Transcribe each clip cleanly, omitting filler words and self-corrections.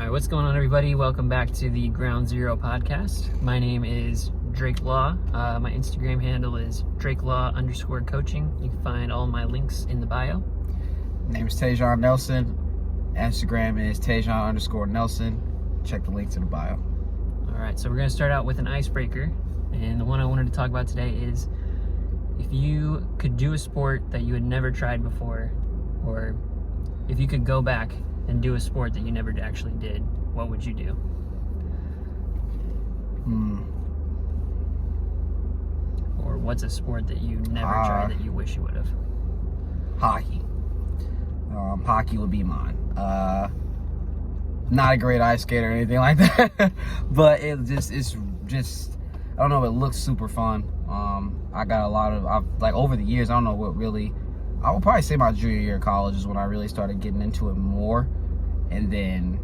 Alright, what's going on, everybody? Welcome back to the Ground Zero podcast. My name is Drake Law. My Instagram handle is DrakeLaw_coaching. You can find all my links in the bio. My name is Taijhan Nelson. Instagram is Taijhan_Nelson. Check the links in the bio. Alright, so we're going to start out with an icebreaker. And the one I wanted to talk about today is if you could do a sport that you had never tried before, or if you could go back and do a sport that you never actually did, what would you do? Or what's a sport that you never tried that you wish you would have? Hockey. Hockey would be mine. Not a great ice skater or anything like that, but it's just I don't know. It looks super fun. I got a lot of over the years. I don't know what really. I would probably say my junior year of college is when I really started getting into it more. And then,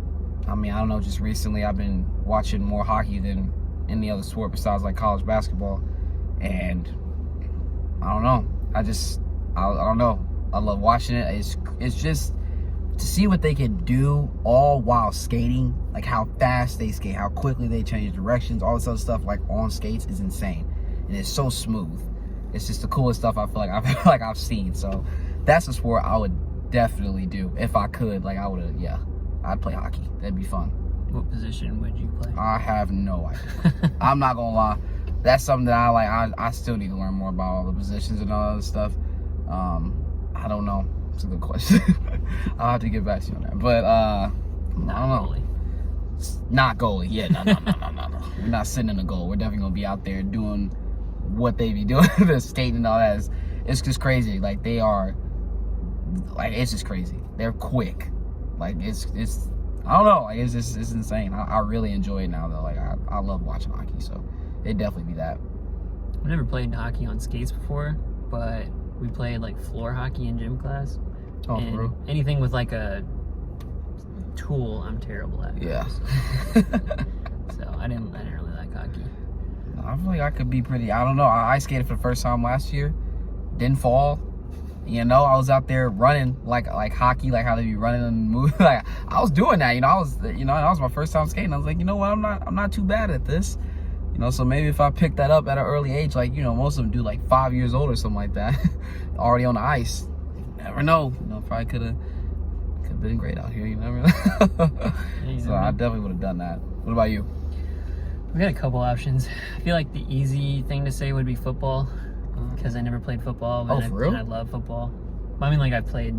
I don't know, just recently I've been watching more hockey than any other sport besides like college basketball. And I don't know. I don't know. I love watching it. It's just to see what they can do all while skating, like how fast they skate, how quickly they change directions, all this other stuff like on skates is insane. And it's so smooth. It's just the coolest stuff I feel like I've seen. So that's a sport I would definitely do if I could. Like I'd play hockey. That'd be fun. What position would you play? I have no idea. I'm not gonna lie. That's something that I like. I still need to learn more about all the positions and all that other stuff. I don't know. It's a good question. I'll have to get back to you on that. But I don't know. Goalie. Not goalie. Yeah, no. We're not sitting in the goal. We're definitely gonna be out there doing what they be doing, the skating and all that. It's just crazy. Like they are, like it's just crazy. They're quick. Like it's I don't know. Like it's insane. I really enjoy it now though. Like I love watching hockey, so it'd definitely be that. I've never played hockey on skates before, but we played like floor hockey in gym class. Oh, and for real? Anything with like a tool, I'm terrible at. Yeah. So I didn't really like hockey. I feel like I could be pretty. I don't know. I ice skated for the first time last year. Didn't fall. You know, I was out there running like hockey, like how they be running and moving. Like I was doing that. That was my first time skating. I was like, you know what? I'm not too bad at this. So maybe if I picked that up at an early age, like most of them do like 5 years old or something like that, already on the ice. You never know. Probably could have been great out here. You never know. So I definitely would have done that. What about you? We got a couple options. I feel like the easy thing to say would be football, because I never played football. Oh, for real? And I love football. I played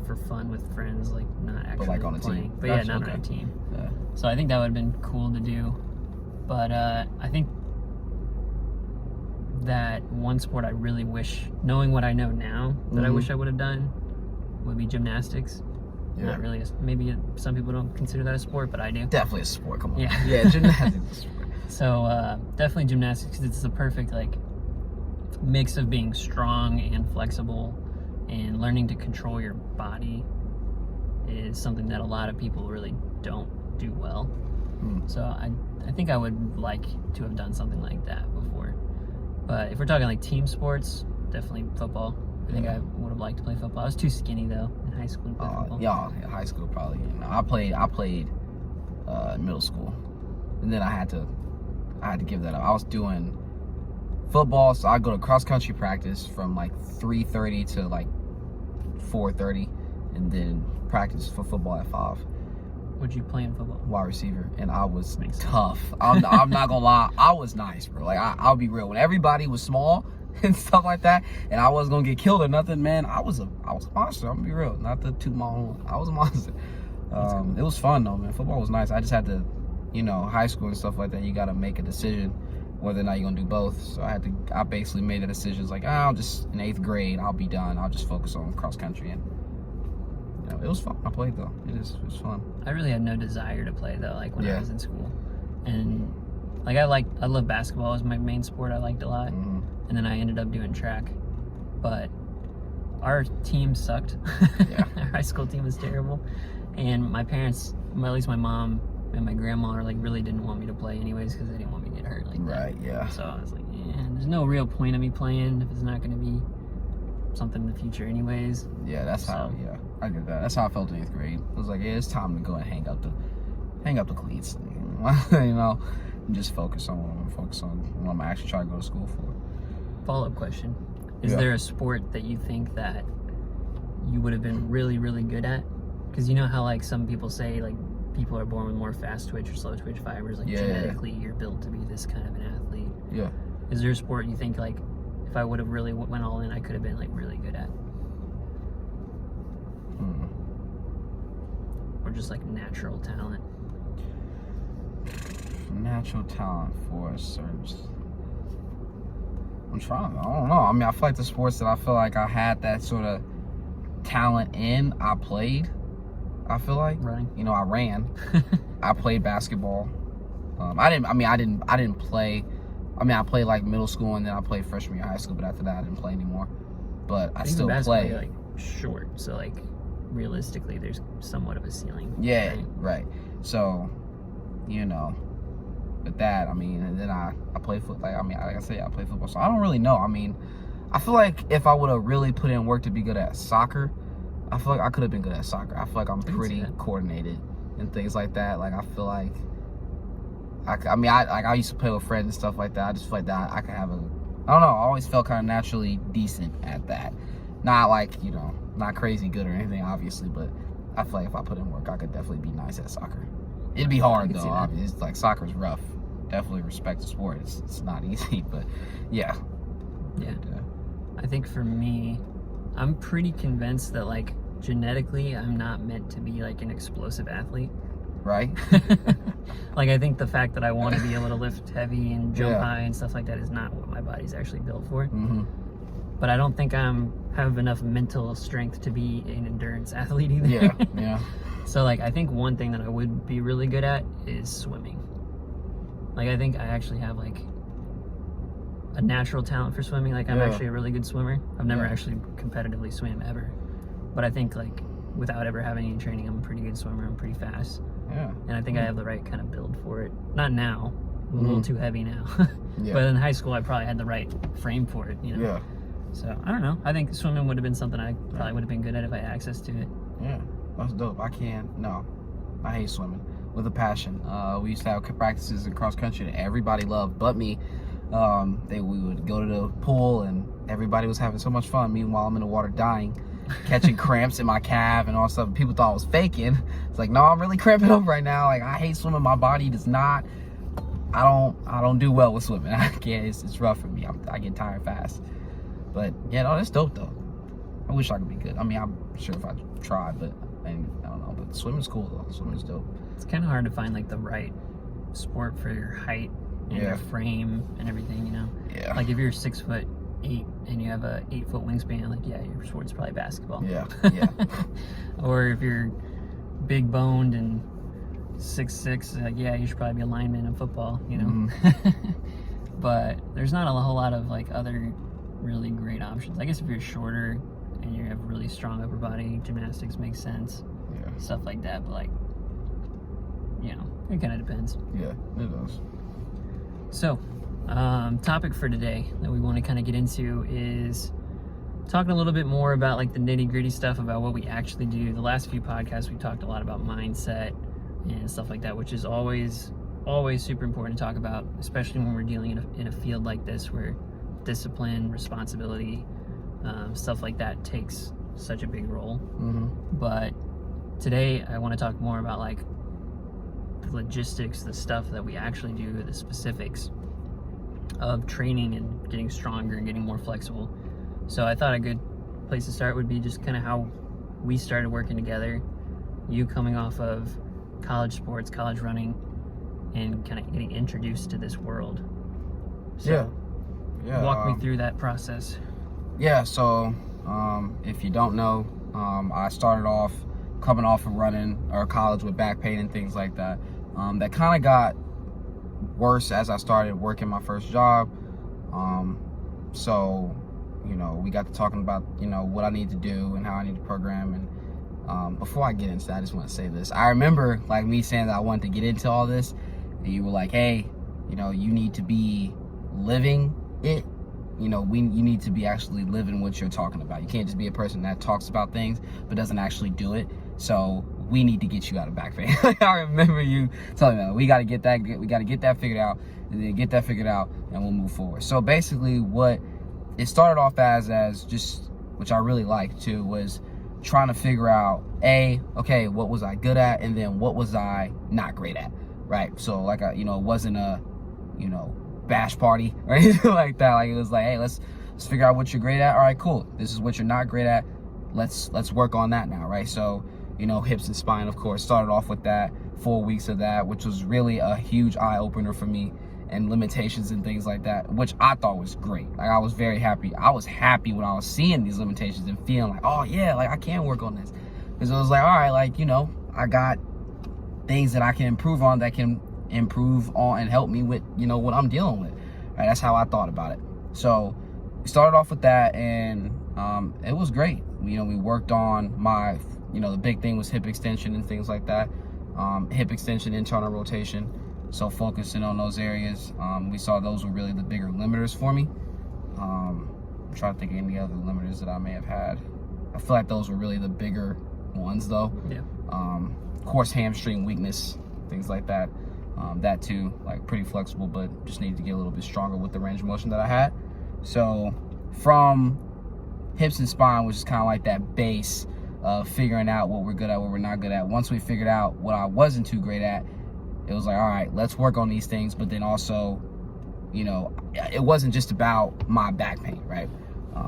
for fun with friends, like not actually like on a playing. team. But Gotcha, not okay. on a team. Yeah. So I think that would have been cool to do. But I think that one sport I really wish, knowing what I know now, that I wish I would have done would be gymnastics. Yeah. Not really. Maybe some people don't consider that a sport, but I do. Definitely a sport. Come on. Yeah. Gymnastics is a sport. So definitely gymnastics. It's the perfect mix of being strong and flexible, and learning to control your body is something that a lot of people really don't do well. So I think I would like to have done something like that before. But if we're talking like team sports, definitely football. I think I would have liked to play football. I was too skinny though in high school to play football. Yeah, in high school probably. I played middle school, and then I had to give that up. I was doing football, so I go to cross country practice from like 3:30 to like 4:30, and then practice for football at 5. What'd you play in football? Wide receiver, and I was tough. I'm not gonna lie, I was nice, bro. Like I'll be real. When everybody was small and stuff like that, and I wasn't gonna get killed or nothing, man, I was a monster. I'm gonna be real. Not to toot my own. I was a monster. It was fun though, man. Football was nice. I just had to, high school and stuff like that. You gotta make a decision whether or not you're gonna do both. So I basically made the decisions like, I'll just in 8th grade, I'll be done. I'll just focus on cross country, and it was fun. I played though. It was fun. I really had no desire to play though, like when I was in school. And I love basketball as my main sport. I liked a lot. And then I ended up doing track. But our team sucked. Yeah. Our high school team was terrible. And my parents, at least my mom and my grandma, really didn't want me to play anyways, because they didn't want me to get hurt like that. Right, yeah. So I was like, there's no real point of me playing if it's not going to be something in the future anyways. Yeah, that's how. Yeah, I get that. That's how I felt in 8th grade. I was like, yeah, it's time to go and hang up the cleats, you know, and just focus on what I'm actually trying to go to school for. Follow-up question: is there a sport that you think that you would have been really, really good at? Because you know how like some people say like people are born with more fast twitch or slow twitch fibers, like genetically you're built to be this kind of an athlete. Yeah. Is there a sport you think like if I would have really went all in, I could have been like really good at? Or just like natural talent? Natural talent for a certain. I'm trying. I don't know. I mean, I feel like the sports that I feel like I had that sort of talent in, I played. I feel like running. You know, I ran. I played basketball. I didn't play. I mean, I played like middle school and then I played freshman year of high school. But after that, I didn't play anymore. But I still play. Like short, so like realistically, there's somewhat of a ceiling. Yeah, right. So, you know, with that, I mean, and then I play football. Like I say, I play football. So I don't really know. I mean, I feel like if I would have really put in work to be good at soccer, I feel like I could have been good at soccer. I feel like I'm pretty coordinated and things like that. Like I feel like I used to play with friends and stuff like that. I just feel like that I could have I don't know. I always felt kind of naturally decent at that. Not like, you know, not crazy good or anything, obviously, but I feel like if I put in work, I could definitely be nice at soccer. It'd be hard though. Obviously, it's like soccer's rough. Definitely respect the sport. It's not easy, but yeah. I think for me, I'm pretty convinced that like genetically I'm not meant to be like an explosive athlete. Right. Like I think the fact that I want to be able to lift heavy and jump high and stuff like that is not what my body's actually built for. But I don't think have enough mental strength to be an endurance athlete either. Yeah. So like I think one thing that I would be really good at is swimming. Like I think I actually have like a natural talent for swimming. Like I'm actually a really good swimmer. I've never actually competitively swam ever. But I think like without ever having any training, I'm a pretty good swimmer. I'm pretty fast. Yeah. And I think I have the right kind of build for it. Not now. I'm a little too heavy now. But in high school, I probably had the right frame for it, you know? Yeah. So, I don't know. I think swimming would have been something I probably would have been good at if I had access to it. Yeah. That's dope. I hate swimming with a passion. We used to have practices in cross country that everybody loved but me. We would go to the pool and everybody was having so much fun. Meanwhile, I'm in the water dying. Catching cramps in my calf and all stuff. People thought I was faking. It's like, no, I'm really cramping up right now. Like I hate swimming. My body does not. I don't do well with swimming. I can't. It's rough for me. I get tired fast. But yeah, no, that's dope though. I wish I could be good. I mean, I'm sure if I tried, but I don't know. But swimming's cool though. Swimming's dope. It's kind of hard to find like the right sport for your height and your frame and everything. You know. Yeah. Like if you're 6'8" and you have a 8-foot wingspan, like your sport's probably basketball. Yeah. Or if you're big boned and 6'6", like you should probably be a lineman in football, you know. But there's not a whole lot of like other really great options. I guess if you're shorter and you have really strong upper body, gymnastics makes sense. Stuff like that, but like, you know, it kind of depends. Yeah, it does. So topic for today that we want to kind of get into is talking a little bit more about like the nitty-gritty stuff about what we actually do. The last few podcasts we talked a lot about mindset and stuff like that, which is always super important to talk about, especially when we're dealing in a field like this where discipline, responsibility, stuff like that takes such a big role. But today I want to talk more about like the logistics, the stuff that we actually do, the specifics of training and getting stronger and getting more flexible. So I thought a good place to start would be just kind of how we started working together. You coming off of college sports, college running, and kind of getting introduced to this world. So walk me through that process. So if you don't know, I started off coming off of running or college with back pain and things like that. That kind of got worse as I started working my first job. So, you know, we got to talking about, you know, what I need to do and how I need to program. And before I get into that, I just want to say this. I remember like me saying that I wanted to get into all this, and you were like, hey, you know, you need to be living it you know, you need to be actually living what you're talking about. You can't just be a person that talks about things but doesn't actually do it. So we need to get you out of back pain. I remember you telling me that we got to get that figured out, and then get that figured out, and we'll move forward. So basically, what it started off as just, which I really liked too, was trying to figure out okay, what was I good at, and then what was I not great at, right? So like, it wasn't a, bash party or anything like that. Like, it was like, hey, let's figure out what you're great at. All right, cool. This is what you're not great at. Let's work on that now, right? So, hips and spine, of course, started off with that, 4 weeks of that, which was really a huge eye opener for me, and limitations and things like that, which I thought was great. Like, I was very happy. I was happy when I was seeing these limitations and feeling like, oh yeah, like I can work on this. Because it was like, all right, like, I got things that I can improve on, that can improve on and help me with, what I'm dealing with. Right? That's how I thought about it. So we started off with that, and it was great. We worked on my, the big thing was hip extension and things like that. Hip extension, internal rotation. So focusing on those areas, we saw those were really the bigger limiters for me. I'm trying to think of any other limiters that I may have had. I feel like those were really the bigger ones though. Yeah. Of course, hamstring weakness, things like that. That too, like pretty flexible, but just needed to get a little bit stronger with the range of motion that I had. So from hips and spine, which is kind of like that base of figuring out what we're good at, what we're not good at. Once we figured out what I wasn't too great at, it was like, all right, let's work on these things. But then also, it wasn't just about my back pain, right?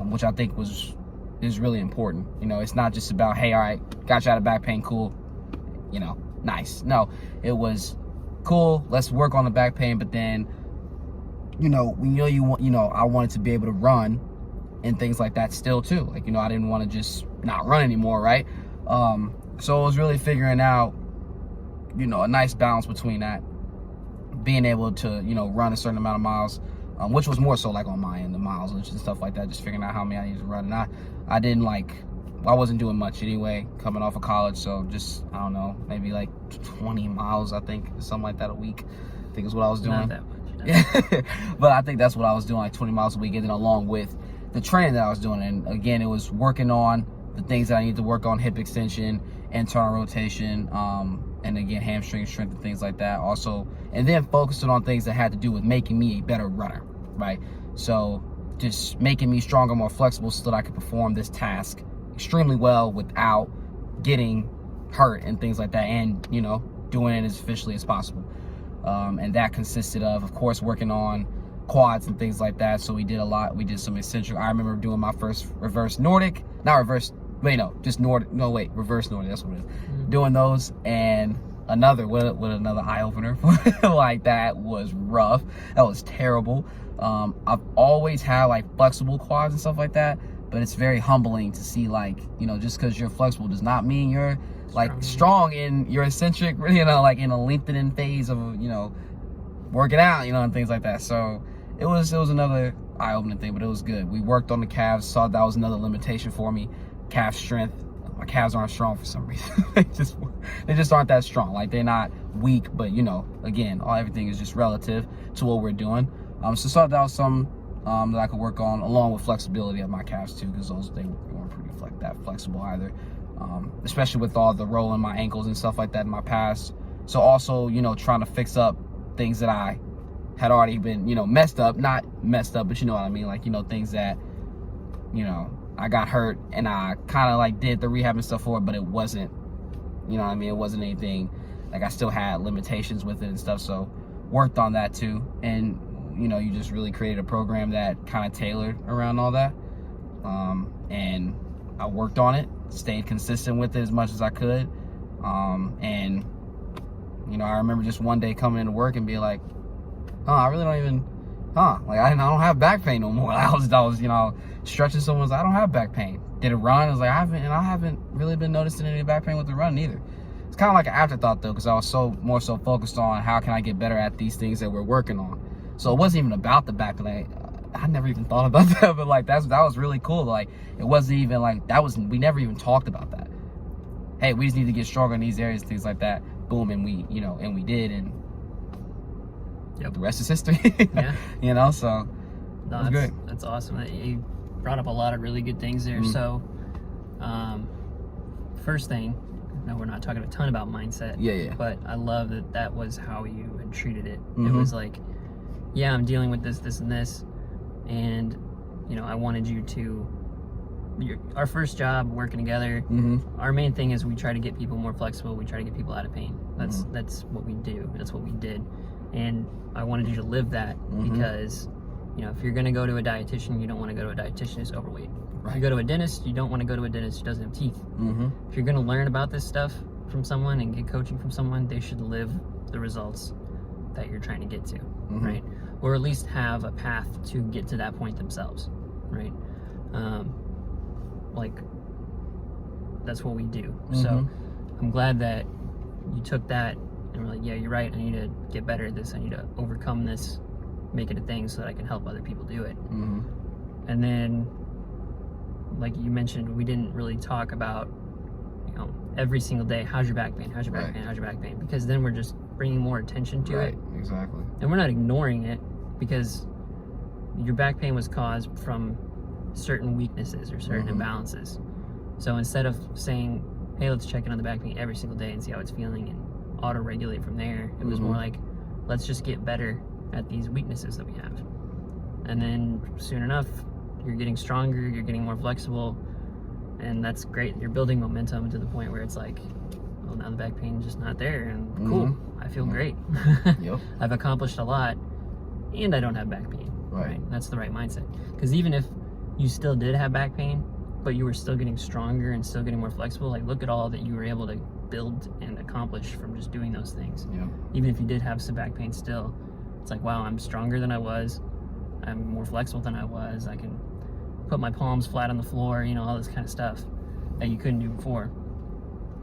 Which I think is really important. It's not just about, hey, all right, got you out of back pain, cool, nice. No, it was cool, let's work on the back pain. But then, I wanted to be able to run and things like that still too. Like, I didn't want to just not run anymore, right? So it was really figuring out, a nice balance between that, being able to, run a certain amount of miles, which was more so like on my end, the miles and stuff like that, just figuring out how many I needed to run. And I wasn't doing much anyway, coming off of college, so just, I don't know, maybe like 20 miles, I think, something like that a week, I think is what I was doing. Not that much. No. Yeah, but I think that's what I was doing, like 20 miles a week, and then along with the training that I was doing. And again, it was working on the things that I need to work on, hip extension, internal rotation, and again, hamstring strength and things like that also. And then focusing on things that had to do with making me a better runner, right? So just making me stronger, more flexible, so that I could perform this task extremely well without getting hurt and things like that, and doing it as efficiently as possible. And that consisted of course, working on quads and things like that. So we did some eccentric. I remember doing my first reverse Nordic, reverse Nordic, that's what it is. Doing those, and another eye-opener like that was rough. That was terrible. I've always had like flexible quads and stuff like that, but it's very humbling to see, like, just because you're flexible does not mean you're like strong in your eccentric, like in a lengthening phase of, working out, and things like that. So it was another eye-opening thing, but it was good. We worked on the calves, saw that was another limitation for me, calf strength. My calves aren't strong for some reason. they just aren't that strong. Like, they're not weak, but again, everything is just relative to what we're doing. So saw that was some that I could work on, along with flexibility of my calves too, because they weren't pretty that flexible either. Especially with all the rolling my ankles and stuff like that in my past. So also, trying to fix up things that I had already been, messed up, not messed up, but you know what I mean? Like, things that, I got hurt and I kind of like did the rehab and stuff for it, but it wasn't, it wasn't anything, like I still had limitations with it and stuff. So worked on that too. And, you just really created a program that kind of tailored around all that. And I worked on it, stayed consistent with it as much as I could. And, I remember just one day coming into work and being like, I really don't even, like I don't have back pain no more. I was stretching someone's, I don't have back pain. Did a run, I was like, I haven't really been noticing any back pain with the run either. It's kind of like an afterthought though, because I was more so focused on how can I get better at these things that we're working on. So it wasn't even about the back pain. I never even thought about that, but like that was really cool. Like, it wasn't even like we never even talked about that. Hey, we just need to get stronger in these areas, things like that. Boom, and we did, and yep. The rest is history. Yeah. So No, That's great. That's awesome. You brought up a lot of really good things there. So, first thing, no, we're not talking a ton about mindset. Yeah. But I love that was how you had treated it. It was like, yeah, I'm dealing with this, and this, and I wanted you to. Our first job working together. Our main thing is we try to get people more flexible. We try to get people out of pain. That's what we do. That's what we did, and I wanted you to live that because. If you're going to go to a dietitian, you don't want to go to a dietitian who's overweight. Right. If you go to a dentist, you don't want to go to a dentist who doesn't have teeth. If you're going to learn about this stuff from someone and get coaching from someone, they should live the results that you're trying to get to, right? Or at least have a path to get to that point themselves, right? That's what we do. So I'm glad that you took that and were like, yeah, you're right. I need to get better at this. I need to overcome this. Make it a thing so that I can help other people do it. And then, like you mentioned, we didn't really talk about, every single day, how's your back pain? How's your back pain? How's your back pain? Because then we're just bringing more attention to it. Exactly. And we're not ignoring it because your back pain was caused from certain weaknesses or certain imbalances. So instead of saying, hey, let's check in on the back pain every single day and see how it's feeling and auto-regulate from there, it was more like, let's just get better at these weaknesses that we have. And then soon enough, you're getting stronger, you're getting more flexible, and that's great. You're building momentum to the point where it's like, well, now the back pain is just not there, and cool, I feel great. I've accomplished a lot, and I don't have back pain. Right? That's the right mindset. Because even if you still did have back pain, but you were still getting stronger and still getting more flexible, like look at all that you were able to build and accomplish from just doing those things. Even if you did have some back pain still, it's like, wow, I'm stronger than I was. I'm more flexible than I was. I can put my palms flat on the floor, all this kind of stuff that you couldn't do before.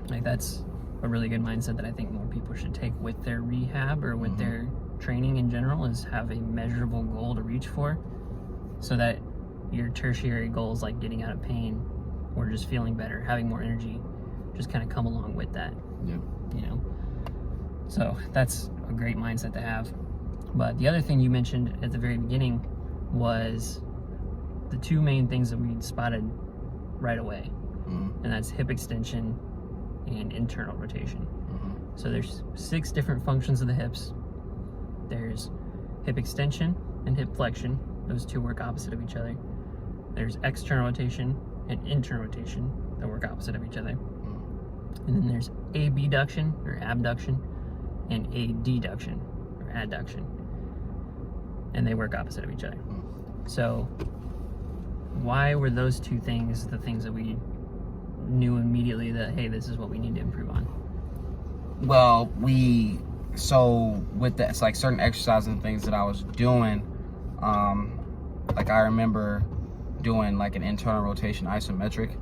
Like, that's a really good mindset that I think more people should take with their rehab or with their training in general, is have a measurable goal to reach for, so that your tertiary goals like getting out of pain or just feeling better, having more energy, just kind of come along with that. So that's a great mindset to have. But the other thing you mentioned at the very beginning was the two main things that we spotted right away, and that's hip extension and internal rotation. So there's 6 different functions of the hips. There's hip extension and hip flexion. Those two work opposite of each other. There's external rotation and internal rotation that work opposite of each other. And then there's abduction or abduction and adduction or adduction. And they work opposite of each other. So why were those two things the things that we knew immediately that, hey, this is what we need to improve on? Well, so with that, it's like certain exercises and things that I was doing, like I remember doing like an internal rotation isometric,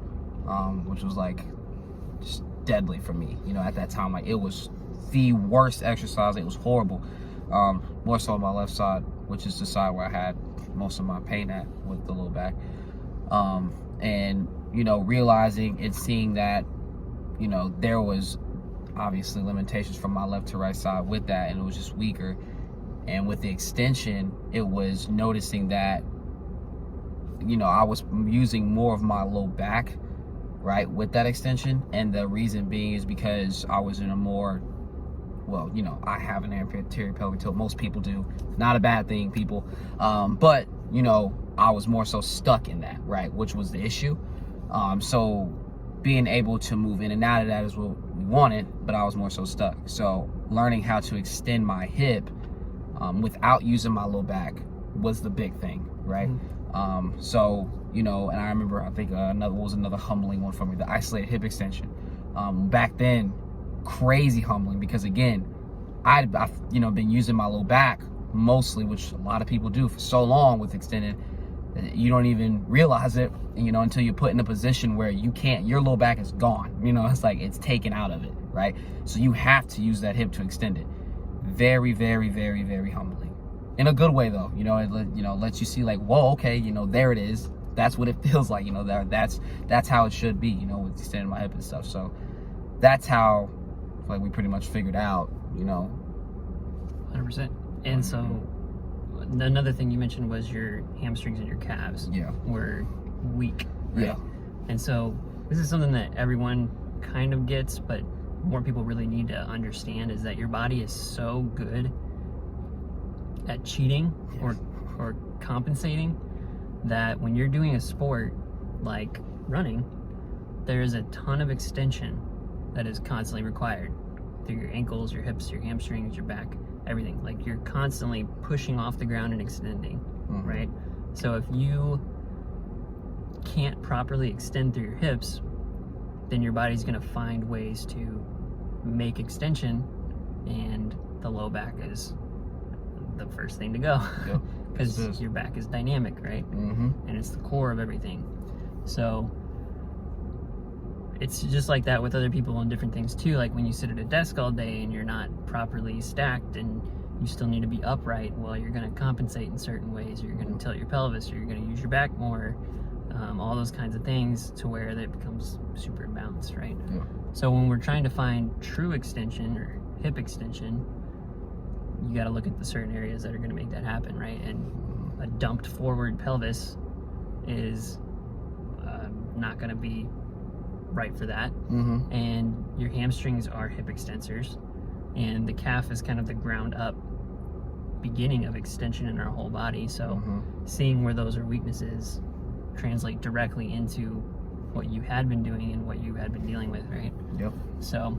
which was like just deadly for me. At that time, like it was the worst exercise. It was horrible. More so on my left side, which is the side where I had most of my pain at with the low back. And realizing and seeing that, there was obviously limitations from my left to right side with that, and it was just weaker. And with the extension, it was noticing that, I was using more of my low back, right, with that extension. And the reason being is because I was in a more, well, I have an anterior pelvic tilt. Most people do. Not a bad thing, people. But, I was more so stuck in that, right, which was the issue. So being able to move in and out of that is what we wanted, but I was more so stuck. So learning how to extend my hip without using my low back was the big thing, right? So, and I remember, I think another humbling one for me, the isolated hip extension. Back then, crazy humbling, because again, I've been using my low back mostly, which a lot of people do, for so long with extended, you don't even realize it, until you're put in a position where you can't, your low back is gone. It's like it's taken out of it, right? So you have to use that hip to extend it. Very, very, very, very humbling. In a good way, though. It lets you see, like, whoa, okay, there it is. That's what it feels like. That's how it should be. With extending my hip and stuff. So that's how, like, we pretty much figured out. 100%. And so another thing you mentioned was your hamstrings and your calves were weak, right? Yeah. And so this is something that everyone kind of gets, but more people really need to understand, is that your body is so good at cheating or compensating that when you're doing a sport like running, there is a ton of extension that is constantly required through your ankles, your hips, your hamstrings, your back, everything. Like, you're constantly pushing off the ground and extending, right? So if you can't properly extend through your hips, then your body's going to find ways to make extension, and the low back is the first thing to go because your back is dynamic, right? And it's the core of everything. So it's just like that with other people and different things too. Like when you sit at a desk all day and you're not properly stacked and you still need to be upright, well, you're going to compensate in certain ways. You're going to tilt your pelvis, or you're going to use your back more, all those kinds of things, to where that becomes super imbalanced, right? So when we're trying to find true extension or hip extension, you got to look at the certain areas that are going to make that happen, right? And a dumped forward pelvis is not going to be right for that. And your hamstrings are hip extensors, and the calf is kind of the ground up beginning of extension in our whole body. So seeing where those are weaknesses translate directly into what you had been doing and what you had been dealing with, right? So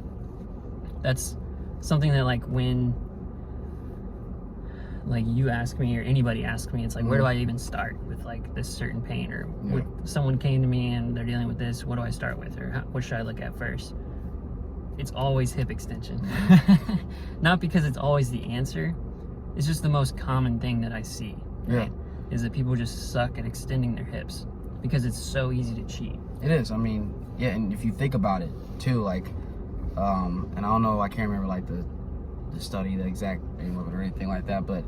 that's something that, like, when like you ask me or anybody asks me, it's like, where do I even start with like this certain pain, or with someone came to me and they're dealing with this, what do I start with, or what should I look at first? It's always hip extension. Not because it's always the answer, it's just the most common thing that I see, right? Is that people just suck at extending their hips because it's so easy to cheat. It is. I mean, yeah, and if you think about it too, like, and I don't know, I can't remember like the study, the exact name of it or anything like that, but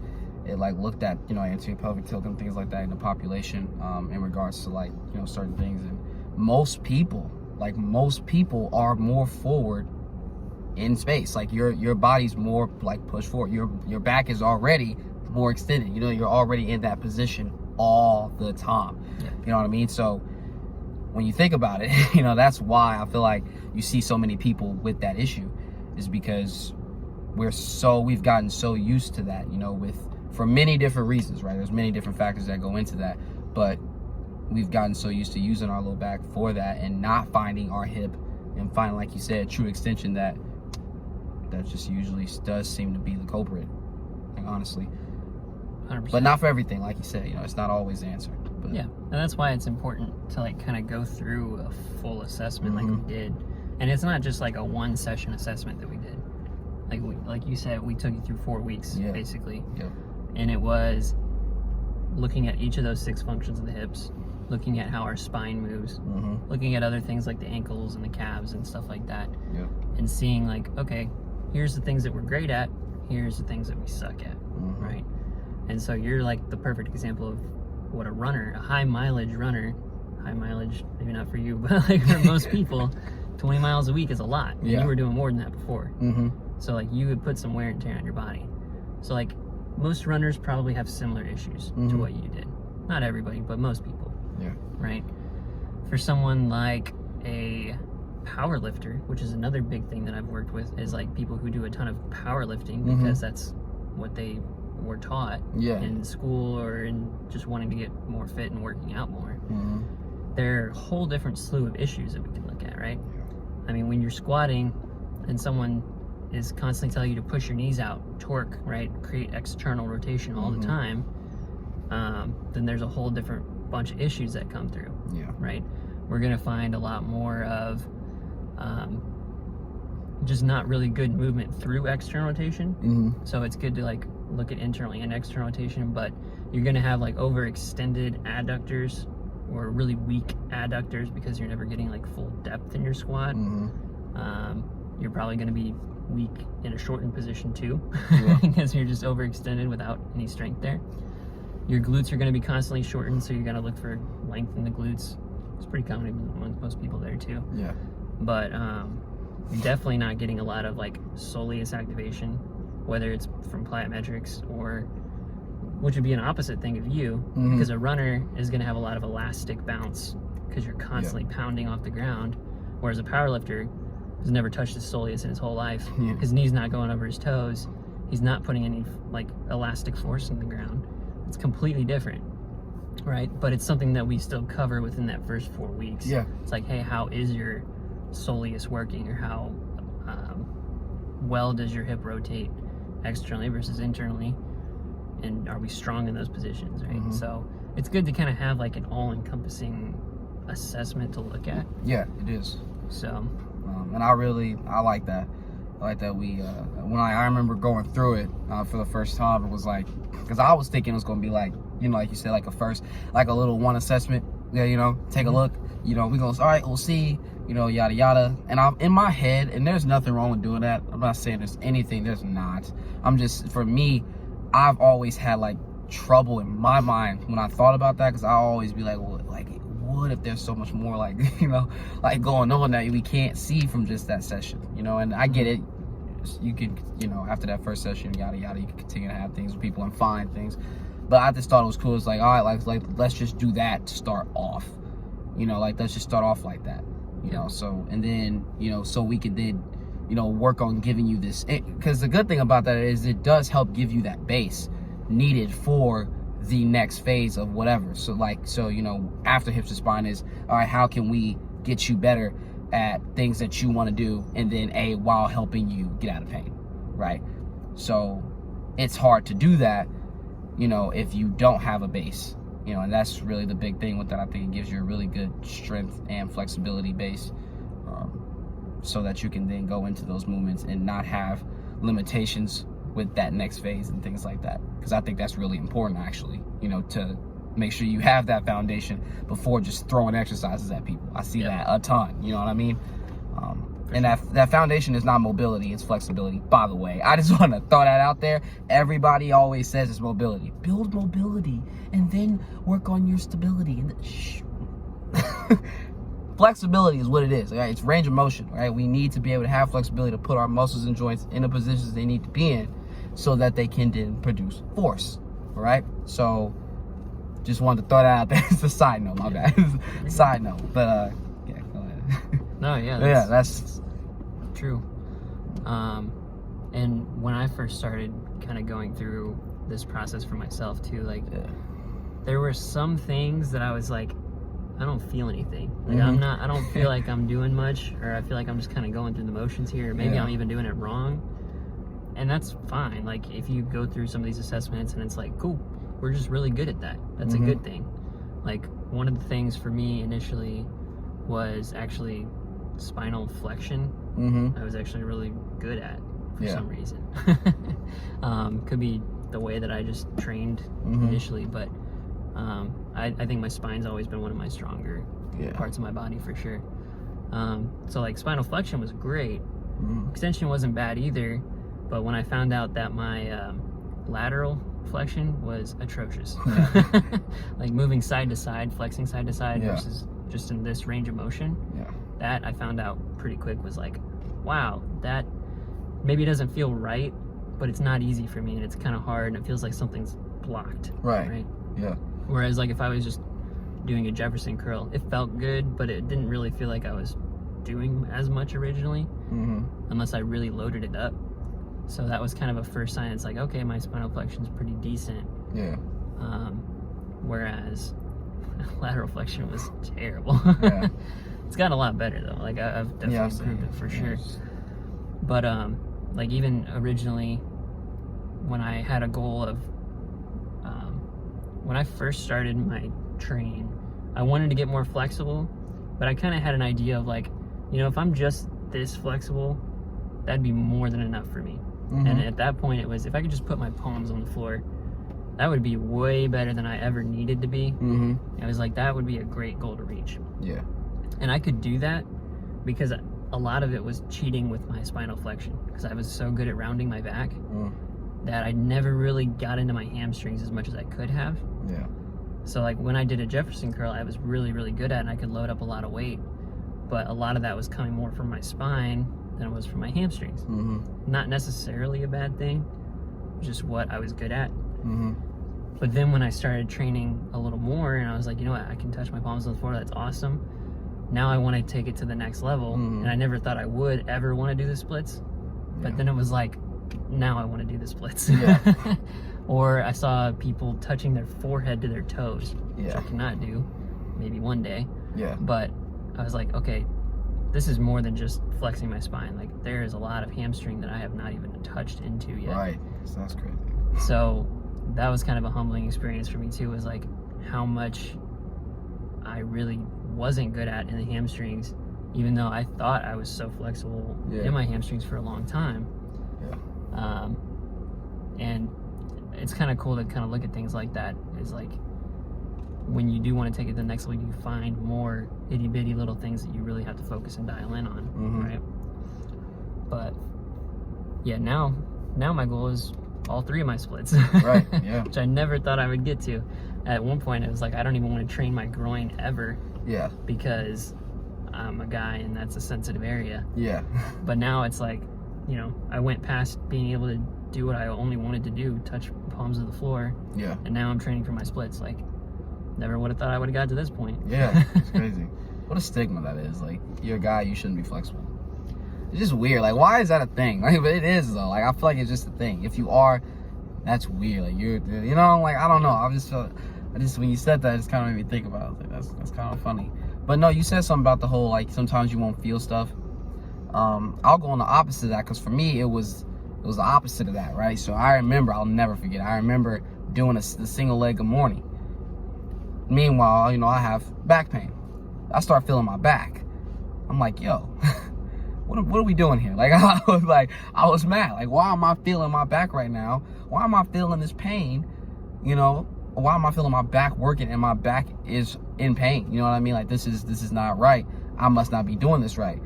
it like looked at, you know, anterior pelvic tilt and things like that in the population, in regards to, like, you know, certain things. And most people are more forward in space. Like your body's more like pushed forward. Your back is already more extended. You know, you're already in that position all the time. You know what I mean? So when you think about it, you know, that's why I feel like you see so many people with that issue, is because we've gotten so used to that, you know, for many different reasons, right? There's many different factors that go into that, but we've gotten so used to using our low back for that and not finding our hip and finding, like you said, true extension, that just usually does seem to be the culprit, like, honestly. 100%. But not for everything, like you said, you know, it's not always the answer. But yeah, and that's why it's important to like kind of go through a full assessment like we did. And it's not just like a one session assessment that we did. Like you said, we took you through 4 weeks, basically. And it was looking at each of those 6 functions of the hips, looking at how our spine moves, looking at other things like the ankles and the calves and stuff like that, and seeing like, okay, here's the things that we're great at, here's the things that we suck at, right? And so you're like the perfect example of what a runner, a high mileage runner, maybe not for you, but like for most people, 20 miles a week is a lot. And you were doing more than that before. So like you would put some wear and tear on your body. So like most runners probably have similar issues to what you did. Not everybody, but most people. Right? For someone like a power lifter, which is another big thing that I've worked with, is like people who do a ton of powerlifting because that's what they were taught in school or in just wanting to get more fit and working out more. There are a whole different slew of issues that we can look at, right? I mean, when you're squatting and someone is constantly telling you to push your knees out, torque, right, create external rotation all the time, then there's a whole different bunch of issues that come through, right? We're gonna find a lot more of just not really good movement through external rotation. So it's good to like look at internal and external rotation, but you're gonna have like overextended adductors or really weak adductors because you're never getting like full depth in your squat. You're probably gonna be weak in a shortened position too, because you're just overextended without any strength there. Your glutes are going to be constantly shortened, so you're going to look for length in the glutes. It's pretty common among most people there too. But you're definitely not getting a lot of like soleus activation, whether it's from plyometrics or which would be an opposite thing of you, because a runner is going to have a lot of elastic bounce because you're constantly pounding off the ground, whereas a powerlifter has never touched his soleus in his whole life. His knee's not going over his toes. He's not putting any like elastic force in the ground. It's completely different, right? But it's something that we still cover within that first 4 weeks. It's like, hey, how is your soleus working, or how well does your hip rotate externally versus internally, and are we strong in those positions, right? So it's good to kind of have like an all-encompassing assessment to look at. Yeah, it is. So and I like that. I like that we when I remember going through it for the first time, it was like, because I was thinking it was going to be like, you know, like you said, like a little one assessment. Yeah, you know, take a look. You know, we go, all right, we'll see. You know, yada yada. And I'm in my head, and there's nothing wrong with doing that. I'm not saying there's anything. There's not. I'm just, for me, I've always had like trouble in my mind when I thought about that, because I always be like, well, like, what if there's so much more, like, you know, like going on that we can't see from just that session, you know? And I get it. You can, you know, after that first session, yada yada, you can continue to have things with people and find things. But I just thought it was cool. It's like, all right, like let's just do that to start off. You know, like, let's just start off like that. You know, so, and then, you know, so we could then, you know, work on giving you this, because the good thing about that is it does help give you that base needed for the next phase of whatever. So like, so, you know, after hips and spine is, all right, how can we get you better at things that you want to do, and then while helping you get out of pain, right? So it's hard to do that, you know, if you don't have a base. You know, and that's really the big thing with that. I think it gives you a really good strength and flexibility base, so that you can then go into those movements and not have limitations with that next phase and things like that. Because I think that's really important, actually, you know, to make sure you have that foundation before just throwing exercises at people. I see that a ton, you know what I mean? And that foundation is not mobility, it's flexibility, by the way. I just want to throw that out there. Everybody always says it's mobility. Build mobility and then work on your stability. And flexibility is what it is, right? It's range of motion, right? We need to be able to have flexibility to put our muscles and joints in the positions they need to be in so that they can then produce force, all right? So just wanted to throw that out there. It's a side note, my bad. Side note, but yeah, go ahead. No, yeah, that's true. And when I first started kind of going through this process for myself too, like there were some things that I was like, I don't feel anything. Like I don't feel like I'm doing much, or I feel like I'm just kind of going through the motions here. Or maybe I'm even doing it wrong. And that's fine. Like if you go through some of these assessments and it's like, cool, we're just really good at that. That's a good thing. Like one of the things for me initially was actually spinal flexion. I was actually really good at for some reason. Could be the way that I just trained initially, but I think my spine's always been one of my stronger parts of my body for sure. So like spinal flexion was great. Extension wasn't bad either, but when I found out that my lateral flexion was atrocious, like moving side to side, flexing side to side versus just in this range of motion, that I found out pretty quick was like, wow, that maybe doesn't feel right, but it's not easy for me, and it's kind of hard, and it feels like something's blocked. Right. Yeah. Whereas like if I was just doing a Jefferson curl, it felt good, but it didn't really feel like I was doing as much originally, unless I really loaded it up. So that was kind of a first sign. It's like, okay, my spinal flexion's pretty decent. Whereas lateral flexion was terrible. It's gotten a lot better though. Like I've definitely improved it for sure. But like even originally, when I had a goal of, when I first started my training, I wanted to get more flexible, but I kind of had an idea of like, you know, if I'm just this flexible, that'd be more than enough for me. And at that point it was, if I could just put my palms on the floor, that would be way better than I ever needed to be. I was like, that would be a great goal to reach. And I could do that because a lot of it was cheating with my spinal flexion, because I was so good at rounding my back that I never really got into my hamstrings as much as I could have. So like when I did a Jefferson curl, I was really, really good at it, and I could load up a lot of weight, but a lot of that was coming more from my spine than it was from my hamstrings. Not necessarily a bad thing, just what I was good at. But then when I started training a little more, and I was like, you know what, I can touch my palms on the floor. That's awesome. Now I want to take it to the next level. And I never thought I would ever want to do the splits. But then it was like, now I want to do the splits. Yeah. Or I saw people touching their forehead to their toes, which I cannot do. Maybe one day. Yeah. But I was like, okay, this is more than just flexing my spine. Like, there is a lot of hamstring that I have not even touched into yet. Right. So that's crazy. So that was kind of a humbling experience for me too, was like how much I really wasn't good at in the hamstrings, even though I thought I was so flexible in my hamstrings for a long time. Yeah. And it's kind of cool to kind of look at things like that. Is like, when you do want to take it to the next level, you find more itty bitty little things that you really have to focus and dial in on, right? But yeah, now my goal is all 3 of my splits. Right, yeah. Which I never thought I would get to. At one point, it was like, I don't even want to train my groin ever. Yeah. Because I'm a guy and that's a sensitive area. Yeah. But now it's like, you know, I went past being able to do what I only wanted to do, touch palms of the floor. Yeah. And now I'm training for my splits. Like, never would have thought I would have got to this point. Yeah, it's crazy. What a stigma that is. Like, you're a guy, you shouldn't be flexible. It's just weird. Like, why is that a thing? Like, but it is though. Like, I feel like it's just a thing. If you are, that's weird. Like, you're, you know, like, I don't know. I just when you said that, it just kind of made me think about it. Like, that's kind of funny. But no, you said something about the whole, like, sometimes you won't feel stuff. I'll go on the opposite of that, because for me, it was the opposite of that, right? So I remember, I'll never forget. I remember doing the single leg of morning. Meanwhile, you know, I have back pain. I start feeling my back. I'm like, yo, what are we doing here? Like, I was mad. Like, why am I feeling my back right now? Why am I feeling this pain? You know, why am I feeling my back working and my back is in pain? You know what I mean? Like, this is not right. I must not be doing this right.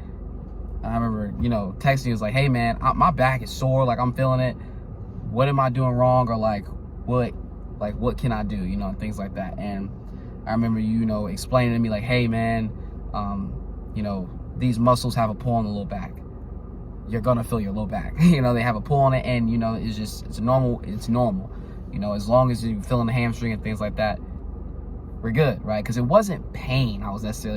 And I remember, you know, texting, was like, hey man, my back is sore. Like, I'm feeling it. What am I doing wrong? Or like, what can I do? You know, and things like that. And I remember you know, explaining to me like, hey man, you know, these muscles have a pull on the low back. You're gonna feel your low back. You know, they have a pull on it, and you know, it's normal. You know, as long as you're feeling the hamstring and things like that, we're good, right? Because it wasn't pain. It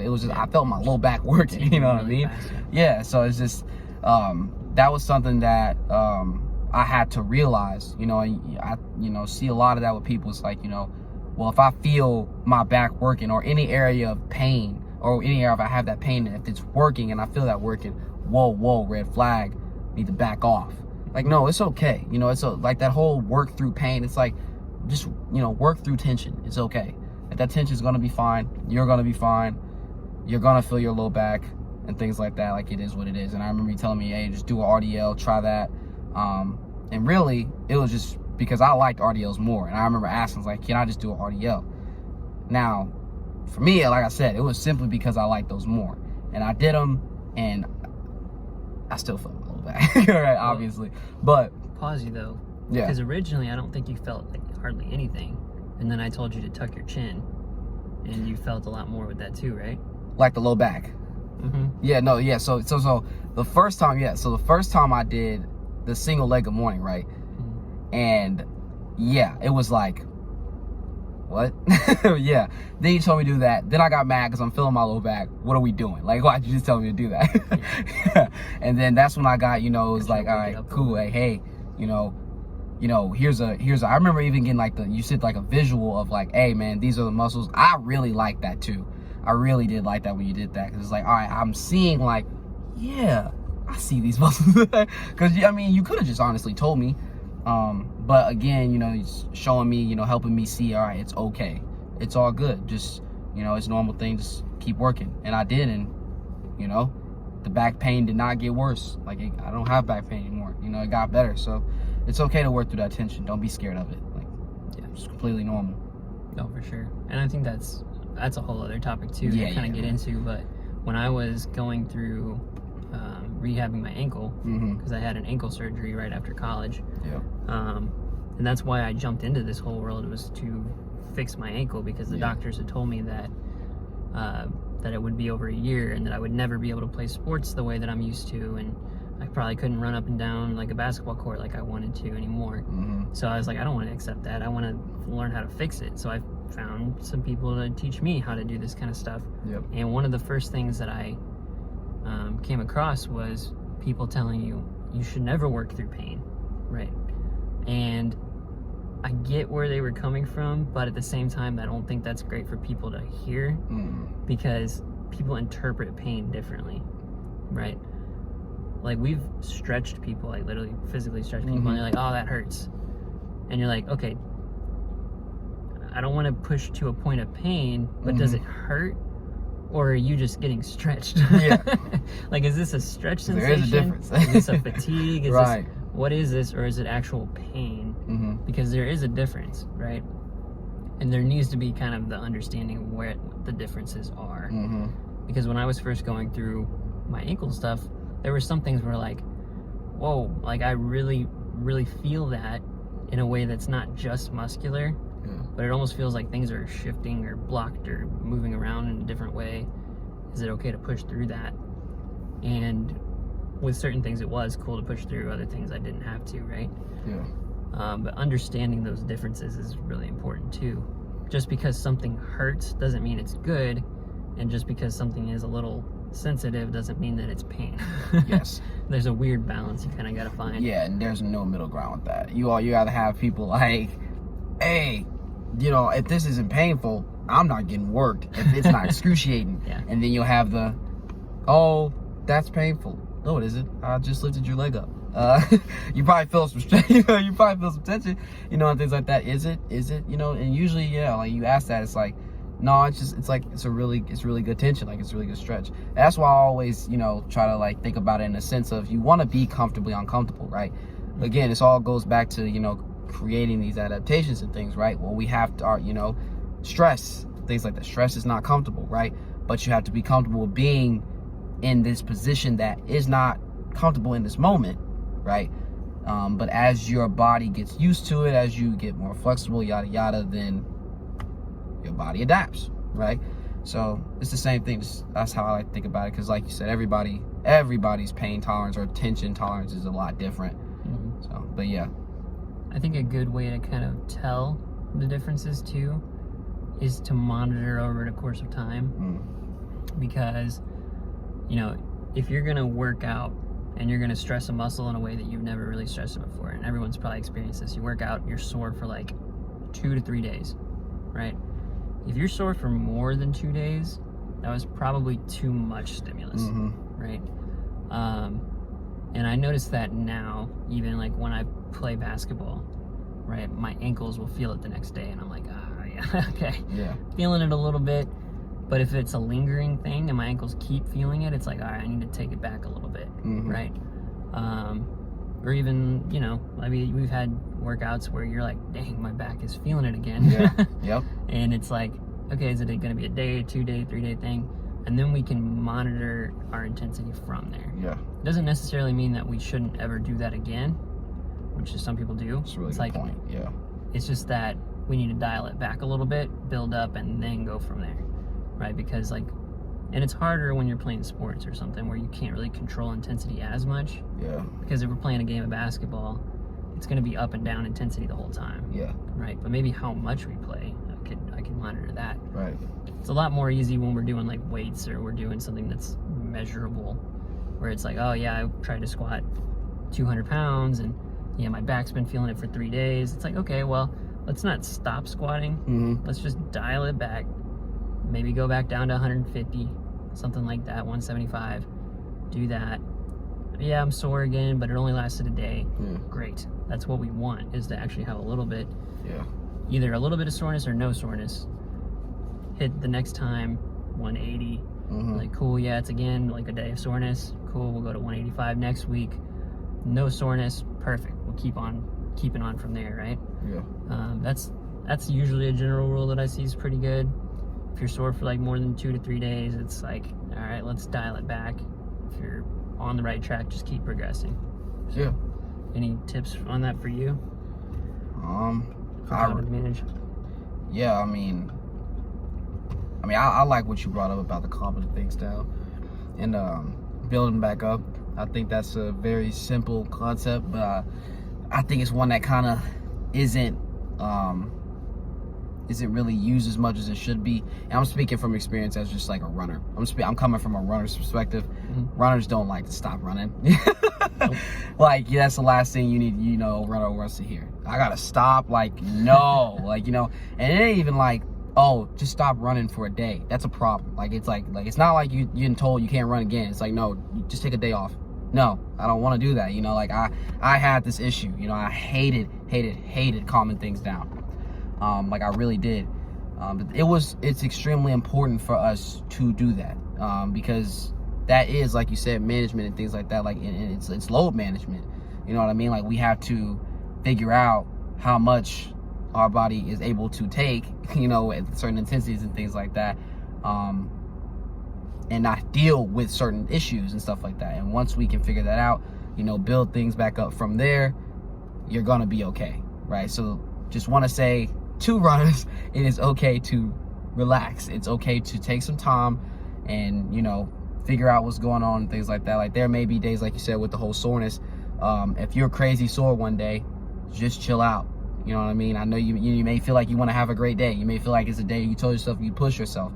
was just I felt my low back working. You know what I mean? Yeah. So it's just that was something that I had to realize. You know, I see a lot of that with people. It's like, you know, well, if I feel my back working, or any area of pain, or any area if I have that pain, if it's working and I feel that working, whoa, red flag, need to back off. Like, no, it's okay. You know, it's like that whole work through pain. It's like, just, you know, work through tension. It's okay. Like, that tension is gonna be fine. You're gonna be fine. You're gonna feel your low back and things like that. Like, it is what it is. And I remember you telling me, hey, just do an RDL, try that. And really, it was just because I liked RDLs more. And I remember asking, like, can I just do an RDL? Now, for me, like I said, it was simply because I liked those more. And I did them, and I still felt a little back, right, obviously. But pause you though. Yeah. Because originally I don't think you felt like hardly anything. And then I told you to tuck your chin. And you felt a lot more with that too, right? Like the low back. Yeah, no, yeah. So the first time I did the single leg of morning, right? And yeah, it was like, what? Yeah. Then you told me to do that. Then I got mad because I'm feeling my low back. What are we doing? Like, why'd you just tell me to do that? Yeah. And then that's when I got, you know, it was like, all right, cool. Hey, you know, here's a, I remember even getting like you said like a visual of like, hey man, these are the muscles. I really like that too. I really did like that when you did that. Cause it's like, all right, I'm seeing like, yeah, I see these muscles. Cause I mean, you could have just honestly told me. But again, you know, he's showing me, you know, helping me see, all right, it's okay. It's all good. Just, you know, it's a normal thing. Just keep working. And I did. And, you know, the back pain did not get worse. Like, I don't have back pain anymore. You know, it got better. So it's okay to work through that tension. Don't be scared of it. Like, yeah, it's completely normal. No, for sure. And I think that's a whole other topic too to kind of get into. But when I was going through rehabbing my ankle, because I had an ankle surgery right after college. Yeah. And that's why I jumped into this whole world, was to fix my ankle, because the doctors had told me that that it would be over a year and that I would never be able to play sports the way that I'm used to. And I probably couldn't run up and down like a basketball court like I wanted to anymore. So I was like, I don't want to accept that. I want to learn how to fix it. So I found some people to teach me how to do this kind of stuff. And one of the first things that I came across was people telling you should never work through pain, right? And I get where they were coming from, but at the same time, I don't think that's great for people to hear because people interpret pain differently, right? Like we've stretched people, like literally physically stretched people, and they're like, oh, that hurts. And you're like, okay, I don't want to push to a point of pain, but does it hurt? Or are you just getting stretched? Like, is this a stretch sensation? There is a difference. Is this a fatigue? Is right. this, what is this? Or is it actual pain? Because there is a difference, right? And there needs to be kind of the understanding of where the differences are. Because when I was first going through my ankle stuff, there were some things where like, whoa, like I really, really feel that in a way that's not just muscular, but it almost feels like things are shifting or blocked or moving around in a different way. Is it okay to push through that? And with certain things, it was cool to push through. Other things I didn't have to, right? But understanding those differences is really important too. Just because something hurts doesn't mean it's good, and just because something is a little sensitive doesn't mean that it's pain. There's a weird balance you kind of got to find. And there's no middle ground with that. You gotta have people like, hey, you know, if this isn't painful, I'm not getting worked. If it's not excruciating. And then you'll have the, oh, that's painful. No, it isn't. I just lifted your leg up. You probably feel some you probably feel some tension, you know, and things like that. Is it, you know? And usually, like you ask that, it's like, no, it's really good tension, like it's a really good stretch. That's why I always, you know, try to like think about it in the sense of you want to be comfortably uncomfortable, right? Again, this all goes back to, you know, creating these adaptations and things, right? Well, we have to, you know, stress, things like that. Stress is not comfortable, right? But you have to be comfortable with being in this position that is not comfortable in this moment, right? But as your body gets used to it, as you get more flexible, yada yada, then your body adapts, right? So it's the same thing. That's how I like to think about it, because like you said, everybody's pain tolerance or tension tolerance is a lot different. So, but yeah, I think a good way to kind of tell the differences too is to monitor over the course of time. Because, you know, if you're gonna work out and you're gonna stress a muscle in a way that you've never really stressed it before, and everyone's probably experienced this, you work out, you're sore for like 2 to 3 days, right? If you're sore for more than 2 days, that was probably too much stimulus, right? And I notice that now, even like when I play basketball, right? My ankles will feel it the next day, and I'm like, okay, feeling it a little bit. But if it's a lingering thing and my ankles keep feeling it, it's like, all right, I need to take it back a little bit, right? Or even, you know, I mean, we've had workouts where you're like, dang, my back is feeling it again. And it's like, okay, is it going to be a day, 2 day, 3 day thing? And then we can monitor our intensity from there. It doesn't necessarily mean that we shouldn't ever do that again, which is some people do. It's a really it's good like, point. It's just that we need to dial it back a little bit, build up, and then go from there, right? Because like, and it's harder when you're playing sports or something where you can't really control intensity as much. Because if we're playing a game of basketball, it's going to be up and down intensity the whole time. Right. But maybe how much we play, I can monitor that. It's a lot more easy when we're doing like weights or we're doing something that's measurable, where it's like, oh yeah, I tried to squat 200 pounds and yeah, my back's been feeling it for 3 days. It's like, okay, well, let's not stop squatting. Let's just dial it back. Maybe go back down to 150, something like that, 175. Do that. Yeah, I'm sore again, but it only lasted a day. Great. That's what we want, is to actually have a little bit, either a little bit of soreness or no soreness. Hit the next time 180. Like, cool, yeah, it's again like a day of soreness. Cool, we'll go to 185 next week. No soreness, perfect. We'll keep on keeping on from there, right? That's usually a general rule that I see is pretty good. If you're sore for like more than 2 to 3 days, it's like, all right, let's dial it back. If you're on the right track, just keep progressing. So, any tips on that for you? How to manage? I mean, I like what you brought up about the calming things down and building back up. I think that's a very simple concept, but I think it's one that kind of isn't really used as much as it should be. And I'm speaking from experience as just like a runner. I'm coming from a runner's perspective. Mm-hmm. Runners don't like to stop running. Nope. Like, yeah, that's the last thing you need, you know, runner wants to hear. I gotta stop. Like, no. Like, you know, and it ain't even like, oh, just stop running for a day. That's a problem. Like, it's like it's not like you're getting told you can't run again. It's like, no, you just take a day off. No, I don't want to do that. You know, like I had this issue. You know, I hated calming things down. Like I really did. But it's extremely important for us to do that, because that is, like you said, management and things like that. Like, and it's load management. You know what I mean? Like, we have to figure out how much our body is able to take, you know, at certain intensities and things like that, and not deal with certain issues and stuff like that. And once we can figure that out, you know, build things back up from there, you're gonna be okay, right? So just want to say to runners, it is okay to relax. It's okay to take some time and, you know, figure out what's going on and things like that. Like, there may be days, like you said, with the whole soreness. If you're crazy sore one day, just chill out. You know what I mean? I know you may feel like you want to have a great day. You may feel like it's a day you told yourself you push yourself.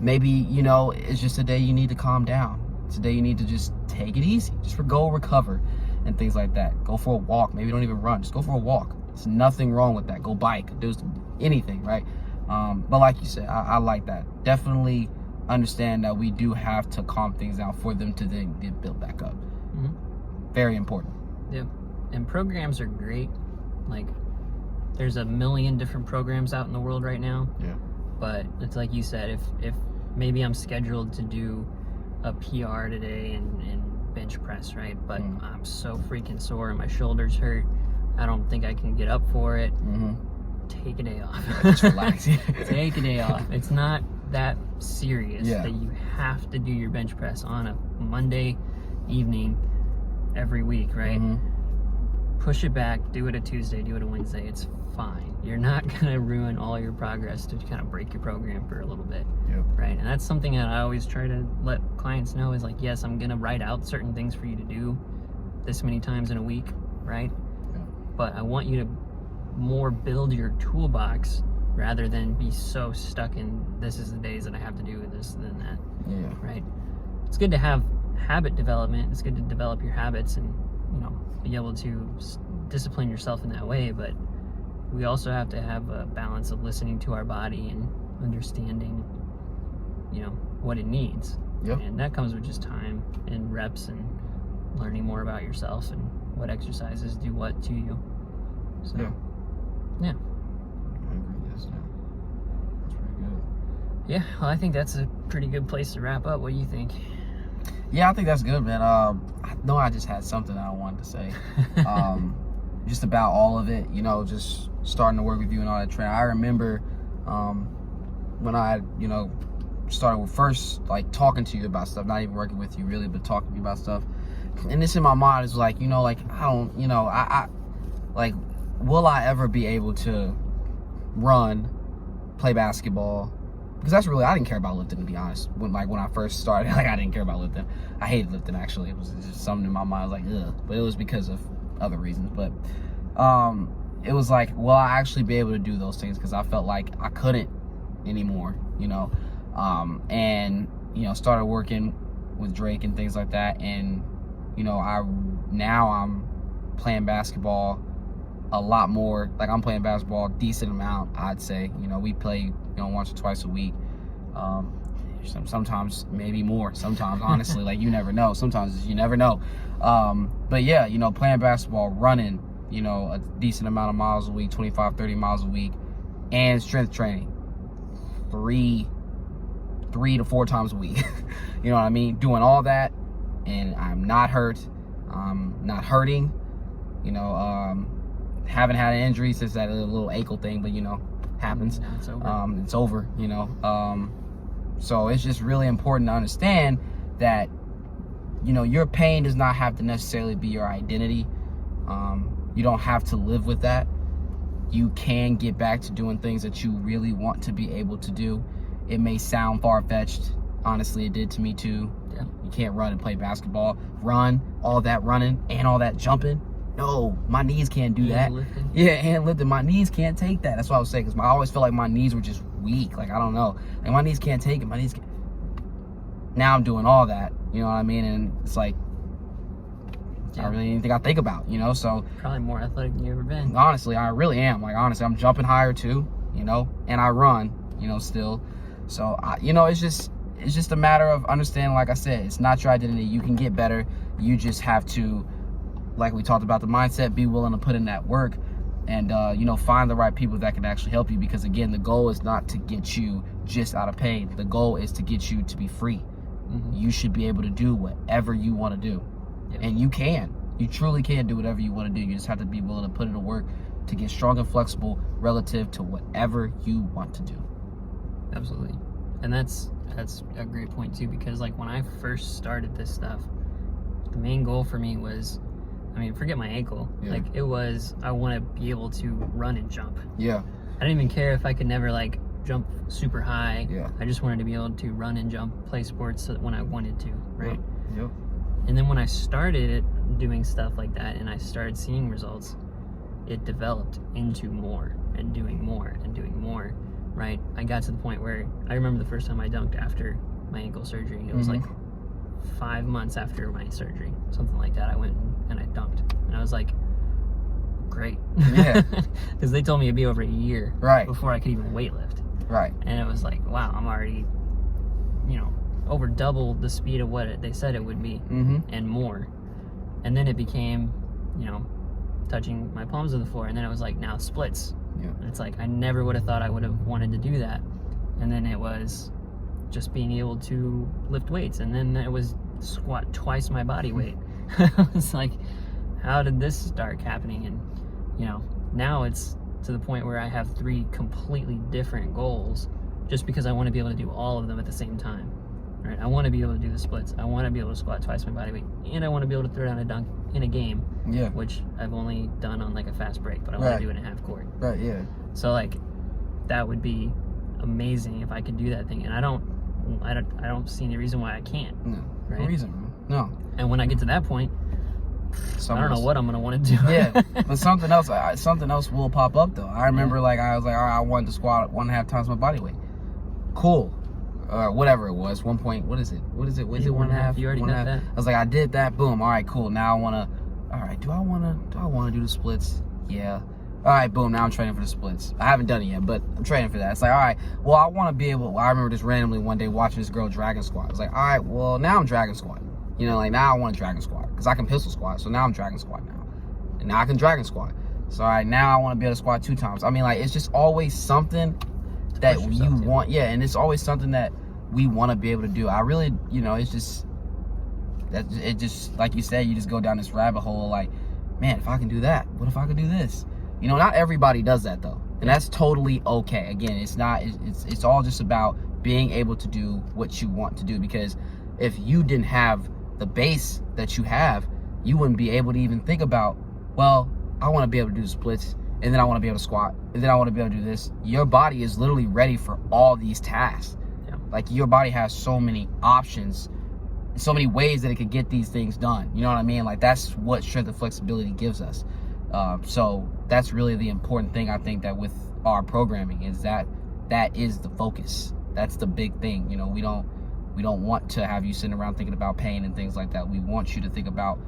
Maybe, you know, it's just a day you need to calm down. It's a day you need to just take it easy. Just go recover and things like that. Go for a walk. Maybe don't even run. Just go for a walk. There's nothing wrong with that. Go bike. Do anything, right? But like you said, I like that. Definitely understand that we do have to calm things down for them to then get built back up. Mm-hmm. Very important. Yeah. And programs are great. Like, there's a million different programs out in the world right now. Yeah. But it's like you said, if maybe I'm scheduled to do a PR today and bench press, right? But I'm so freaking sore and my shoulders hurt. I don't think I can get up for it. Mm-hmm. Take a day off. Just relax. Take a day off. It's not that serious that you have to do your bench press on a Monday evening every week, right? Mm-hmm. Push it back, do it a Tuesday, do it a Wednesday. It's fine. You're not gonna ruin all your progress to kind of break your program for a little bit. Yep. Right? And that's something that I always try to let clients know is like, yes, I'm gonna write out certain things for you to do this many times in a week, right? Yep. But I want you to more build your toolbox rather than be so stuck in this is the days that I have to do this and that. Yeah. Right? It's good to have habit development. It's good to develop your habits and, you know, be able to discipline yourself in that way, but we also have to have a balance of listening to our body and understanding, you know, what it needs. Yep. And that comes with just time and reps and learning more about yourself and what exercises do what to you. So, yeah. I agree. That's pretty good. Yeah, well, I think that's a pretty good place to wrap up. What do you think? Yeah, I think that's good, man. I know I just had something I wanted to say. Just about all of it, you know, just starting to work with you and all that training. I remember when I, you know, started with first, like, talking to you about stuff, not even working with you really, but talking to you about stuff. And this in my mind is like, you know, like, I don't, you know, I like, will I ever be able to run, play basketball? Because that's really, I didn't care about lifting, to be honest. When I first started, like, I didn't care about lifting. I hated lifting, actually. It was just something in my mind. I was like, ugh. But it was because of other reasons. But it was like, will I actually be able to do those things? Because I felt like I couldn't anymore, you know. And, you know, started working with Drake and things like that. And, you know, I'm playing basketball a lot more. Like, I'm playing basketball a decent amount, I'd say. You know, we play, you know, once or twice a week. Sometimes maybe more. Sometimes, honestly, like, you never know. Sometimes you never know. But yeah, you know, playing basketball, running, you know, a decent amount of miles a week, 25, 30 miles a week, and strength training 3 to 4 times a week. You know what I mean? Doing all that, and I'm not hurt. Not hurting. You know, haven't had an injury since that little ankle thing, but, you know, happens. It's over. It's over, you know. So it's just really important to understand that, you know, your pain does not have to necessarily be your identity. You don't have to live with that. You can get back to doing things that you really want to be able to do. It may sound far-fetched. Honestly, it did to me too. Yeah. You can't run and play basketball. Run, all that running and all that jumping. No, my knees can't do that. Lifting. Yeah, and lifting. My knees can't take that. That's what I was saying, because I always feel like my knees were just weak. Like, I don't know. Like, my knees can't take it. My knees can't. Now I'm doing all that, you know what I mean? And it's like, Yeah. not really anything I think about, you know? So, Probably more athletic than you've ever been. honestly, I really am. Like, honestly, I'm jumping higher too, you know? And I run, you know, still. So, you know, it's just a matter of understanding, like I said, it's not your identity. You can get better. You just have to, like we talked about the mindset, be willing to put in that work and, you know, find the right people that can actually help you. Because, again, the goal is not to get you just out of pain. The goal is to get you to be free. Mm-hmm. You should be able to do whatever you want to do. Yep. And you can. You truly can do whatever you want to do. You just have to be willing to put in the work to get strong and flexible relative to whatever you want to do. Absolutely. And that's a great point too, because like when I first started this stuff, the main goal for me was, I mean, forget my ankle. Yeah. Like it was, I want to be able to run and jump. Yeah. I didn't even care if I could never like jump super high. Yeah. I just wanted to be able to run and jump, play sports when I wanted to, right? Yep. And then when I started doing stuff like that and I started seeing results, it developed into more and doing more and doing more, right? I got to the point where I remember the first time I dunked after my ankle surgery. It was like 5 months after my surgery, something like that. I went and I dunked. And I was like, great. Yeah. Because they told me it'd be over a year Right. before I could even weightlift. Right. And it was like, wow, I'm already, you know, over double the speed of what they said it would be and more. And then it became, you know, touching my palms of the floor. And then it was like, now splits. Yeah. And it's like, I never would have thought I would have wanted to do that. And then it was just being able to lift weights. And then it was squat twice my body weight. It's like, how did this start happening? And, you know, now it's to the point where I have 3 completely different goals just because I want to be able to do all of them at the same time. Right? I want to be able to do the splits. I want to be able to squat twice my body weight. And I want to be able to throw down a dunk in a game. Yeah. Which I've only done on like a fast break, but I want to do it in half court. Right. Yeah. So like, that would be amazing if I could do that thing. And I don't see any reason why I can't. No. Right? No reason, man. No. And when I get to that point, I don't know what I'm gonna want to do. Yeah, but something else will pop up though. I remember like I was like, all right, I wanted to squat 1.5 times my body weight. Cool. Whatever it was. 1 point. What is it? Was it 1.5? You already got that. I was like, I did that. Boom. All right, cool. Now I wanna. All right. Do I wanna do the splits? Yeah. All right. Boom. Now I'm training for the splits. I haven't done it yet, but I'm training for that. It's like, all right. Well, I want to be able. I remember just randomly one day watching this girl dragon squat. I was like, all right. Well, now I'm dragon squatting. You know, like now I want to dragon squat because I can pistol squat. So now I'm dragon squat now, and now I can dragon squat. So all right, now I want to be able to squat 2 times. I mean, like it's just always something that you want. Yeah, and it's always something that we want to be able to do. I really, you know, it's just that it just like you said, you just go down this rabbit hole of like, man, if I can do that, what if I could do this? You know, not everybody does that though, and that's totally okay. Again, it's not. It's all just about being able to do what you want to do. Because if you didn't have the base that you have, you wouldn't be able to even think about, well, I want to be able to do the splits, and then I want to be able to squat, and then I want to be able to do this. Your body is literally ready for all these tasks. Yeah. Like your body has so many options, so many ways that it could get these things done. You know what I mean? Like that's what strength and flexibility gives us. So that's really the important thing, I think, that with our programming is that is the focus. That's the big thing. You know, we don't want to have you sitting around thinking about pain and things like that. We want you to think about,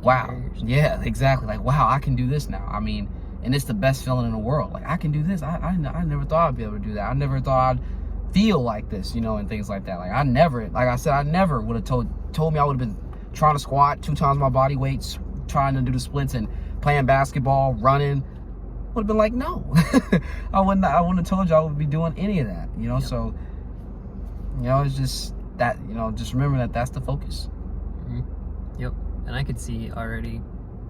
wow, yeah, exactly. Like, wow, I can do this now. I mean, and it's the best feeling in the world. Like, I can do this. I never thought I'd be able to do that. I never thought I'd feel like this, you know, and things like that. Like, I never would have told me I would have been trying to squat 2 times my body weight, trying to do the splits and playing basketball, running. Would have been like, no. I wouldn't have told you I would be doing any of that, you know. Yep. So, you know, it's just that, you know, just remember that that's the focus. Yep. And I could see already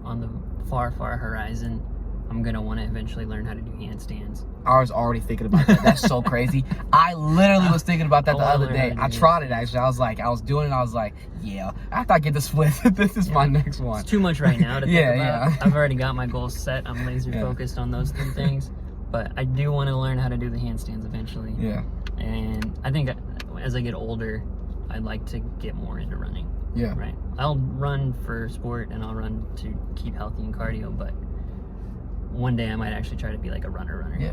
on the far horizon, I'm gonna want to eventually learn how to do handstands. I was already thinking about that. That's so crazy. I literally was thinking about that the other day. I tried it actually. I was doing it. I was like, yeah, after I get the split, this is my next one. It's too much right now to think about. Yeah. I've already got my goals set. I'm laser focused on those 3 things. But I do want to learn how to do the handstands eventually. Yeah. And I think as I get older, I'd like to get more into running. Yeah. Right. I'll run for sport and I'll run to keep healthy and cardio, but one day I might actually try to be like a runner. Yeah.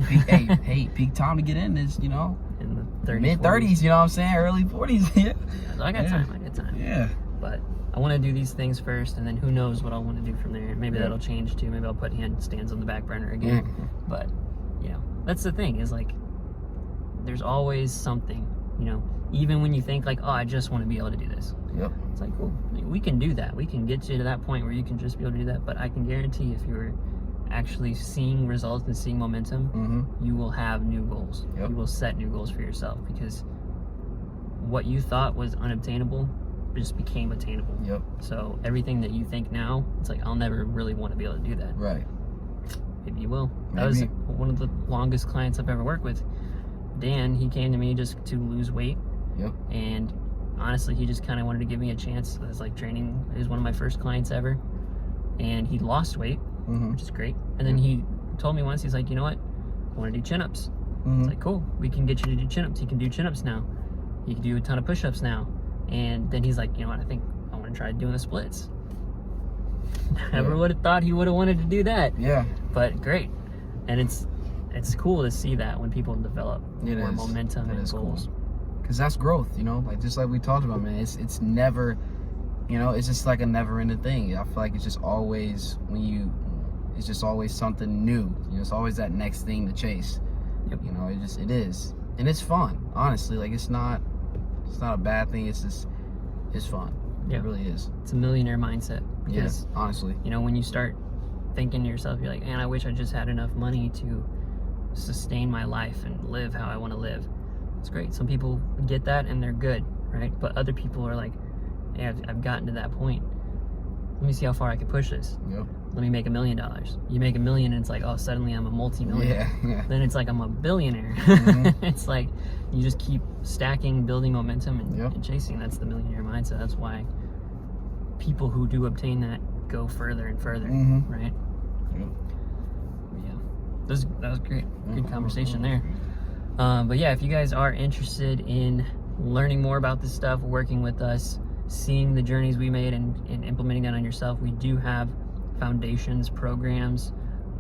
Peak time to get in is, you know, in the 30s, mid 30s. You know what I'm saying? Early 40s. Yeah. So I got time. Yeah. But I want to do these things first, and then who knows what I'll want to do from there. Maybe that'll change too. Maybe I'll put handstands on the back burner again. But you know, that's the thing, is like there's always something, you know, even when you think like, oh, I just want to be able to do this. Yep. It's like, well, we can do that. We can get you to that point where you can just be able to do that. But I can guarantee if you're actually seeing results and seeing momentum, you will have new goals. Yep. You will set new goals for yourself, because what you thought was unobtainable just became attainable. Yep. So everything that you think now, it's like, I'll never really want to be able to do that. Right. Maybe you will. Maybe. That was one of the longest clients I've ever worked with. Dan, he came to me just to lose weight. Yep. And honestly, he just kind of wanted to give me a chance. It was like training. He was one of my first clients ever. And he lost weight, which is great. And then he told me once, he's like, you know what? I want to do chin-ups. It's like, cool. We can get you to do chin-ups. You can do chin-ups now. You can do a ton of push-ups now. And then he's like, you know what? I think I want to try doing the splits. Never would have thought he would have wanted to do that. Yeah. But great. And it's cool to see that when people develop more momentum and goals. Because that's growth, you know, like just like we talked about, man. It's never, you know, it's just like a never-ending thing. I feel like it's just always it's just always something new. You know, it's always that next thing to chase. Yep. You know, it is, and it's fun. Honestly, like it's not a bad thing. It's fun. Yeah. It really is. It's a millionaire mindset. Yes, honestly. You know, when you start thinking to yourself, you're like, man, I wish I just had enough money to sustain my life and live how I want to live. It's great. Some people get that and they're good, right? But other people are like, hey, I've gotten to that point. Let me see how far I can push this. Yep. Let me make $1 million. You make $1 million and it's like, oh, suddenly I'm a multi-millionaire. Yeah. Then it's like I'm a billionaire. It's like you just keep stacking, building momentum, and chasing. That's the millionaire mindset. That's why people who do obtain that go further and further, right? Yep. Yeah, that was great. Good conversation there. But yeah, if you guys are interested in learning more about this stuff, working with us, seeing the journeys we made and implementing that on yourself, we do have foundations programs.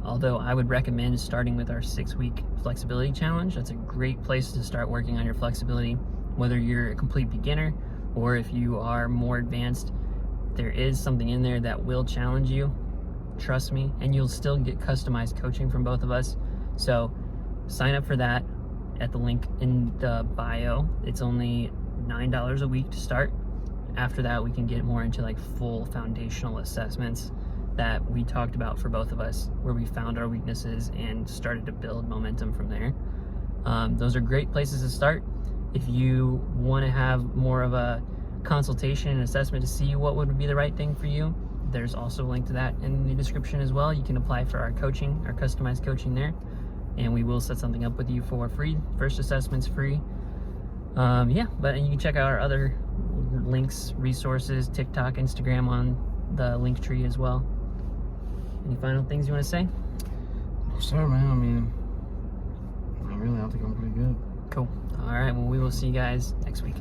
Although I would recommend starting with our 6-week flexibility challenge. That's a great place to start working on your flexibility, whether you're a complete beginner or if you are more advanced. There is something in there that will challenge you, trust me, and you'll still get customized coaching from both of us. So sign up for that at the link in the bio. It's only $9 a week to start. After that, we can get more into like full foundational assessments that we talked about for both of us, where we found our weaknesses and started to build momentum from there. Those are great places to start. If you want to have more of a consultation and assessment to see what would be the right thing for you, there's also a link to that in the description as well. You can apply for our coaching, our customized coaching there, and we will set something up with you for free. First assessment's free. Yeah, but you can check out our other links, resources, TikTok, Instagram on the link tree as well. Any final things you want to say? No, sir, man. I mean, I think I'm pretty good. Cool. All right, well, we will see you guys next week.